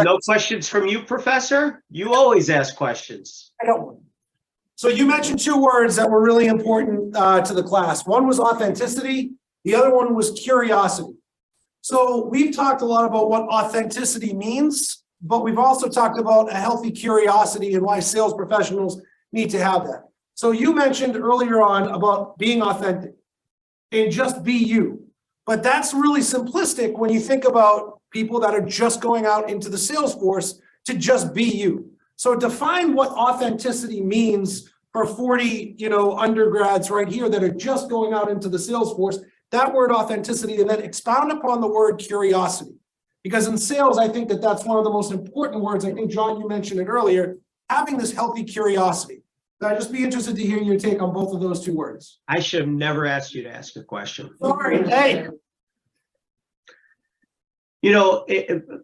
No questions from you, Professor? You always ask questions. I got one. So you mentioned two words that were really important to the class. One was authenticity. The other one was curiosity. So we've talked a lot about what authenticity means, but we've also talked about a healthy curiosity and why sales professionals need to have that. So you mentioned earlier on about being authentic and just be you. But that's really simplistic when you think about people that are just going out into the sales force to just be you. So define what authenticity means for 40, undergrads right here that are just going out into the sales force, that word authenticity, and then expound upon the word curiosity. Because in sales, I think that that's one of the most important words. I think, John, you mentioned it earlier, having this healthy curiosity. So I'd just be interested to hear your take on both of those two words. I should have never asked you to ask a question. Sorry, hey.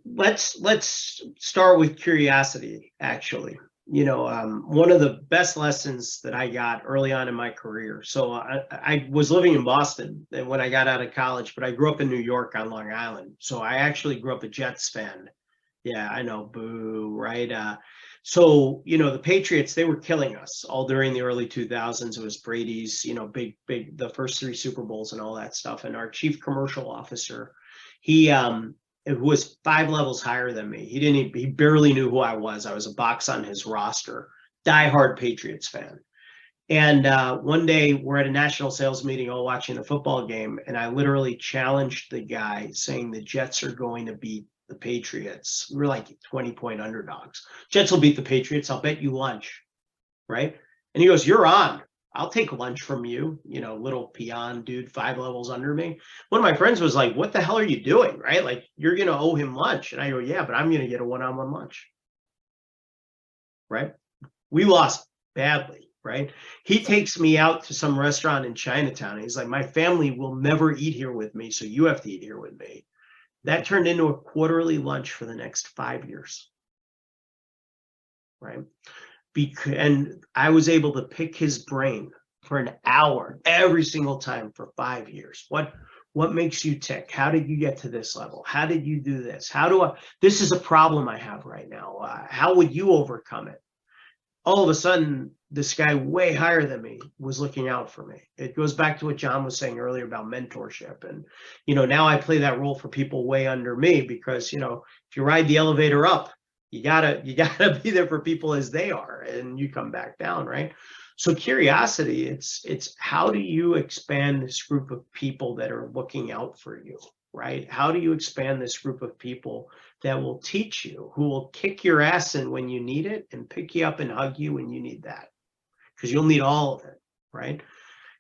Let's start with curiosity, actually. One of the best lessons that I got early on in my career. So I was living in Boston when I got out of college, but I grew up in New York on Long Island. So I actually grew up a Jets fan. Yeah, I know, boo, right? So, the Patriots, they were killing us all during the early 2000s. It was Brady's, big, the first 3 Super Bowls and all that stuff. And our chief commercial officer, he was 5 levels higher than me. He barely knew who I was. I was a box on his roster, diehard Patriots fan. And one day we're at a national sales meeting, all watching the football game. And I literally challenged the guy saying the Jets are going to beat the Patriots. We were like 20-point underdogs. Jets will beat the Patriots. I'll bet you lunch. Right. And he goes, "You're on. I'll take lunch from you," little peon dude, 5 levels under me. One of my friends was like, "What the hell are you doing?" Right? Like, you're going to owe him lunch. And I go, "Yeah, but I'm going to get a one-on-one lunch." Right? We lost badly. Right? He takes me out to some restaurant in Chinatown. He's like, "My family will never eat here with me, so you have to eat here with me." That turned into a quarterly lunch for the next 5 years. Right? And I was able to pick his brain for an hour every single time for 5 years. What makes you tick? How did you get to this level? How did you do this? This is a problem I have right now. How would you overcome it? All of a sudden, this guy way higher than me was looking out for me. It goes back to what John was saying earlier about mentorship. And, now I play that role for people way under me because, if you ride the elevator up, you gotta be there for people as they are, and you come back down, right? So curiosity, it's how do you expand this group of people that are looking out for you, right? How do you expand this group of people that will teach you, who will kick your ass in when you need it and pick you up and hug you when you need that? Because you'll need all of it, right?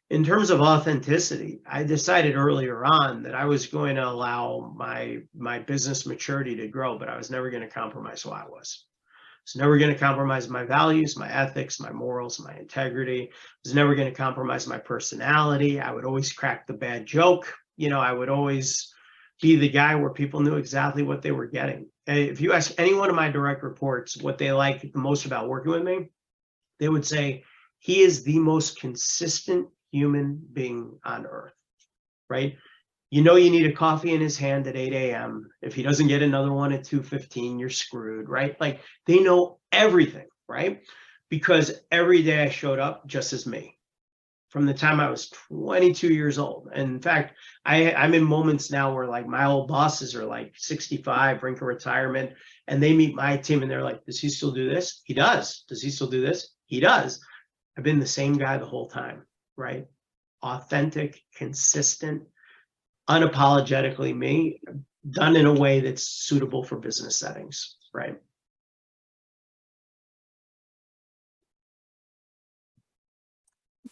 In terms of authenticity, I decided earlier on that I was going to allow my business maturity to grow, but I was never going to compromise who I was. I was never going to compromise my values, my ethics, my morals, my integrity. I was never going to compromise my personality. I would always crack the bad joke. I would always be the guy where people knew exactly what they were getting. And if you ask any one of my direct reports what they like the most about working with me, they would say, he is the most consistent human being on earth, right? You need a coffee in his hand at 8 a.m. If he doesn't get another one at 2:15, you're screwed, right? Like, they know everything, right? Because every day I showed up just as me from the time I was 22 years old. And in fact, I'm in moments now where like my old bosses are like 65, brink of retirement, and they meet my team and they're like, "Does he still do this?" He does. "Does he still do this?" He does. I've been the same guy the whole time, right? Authentic, consistent, unapologetically me, done in a way that's suitable for business settings, right?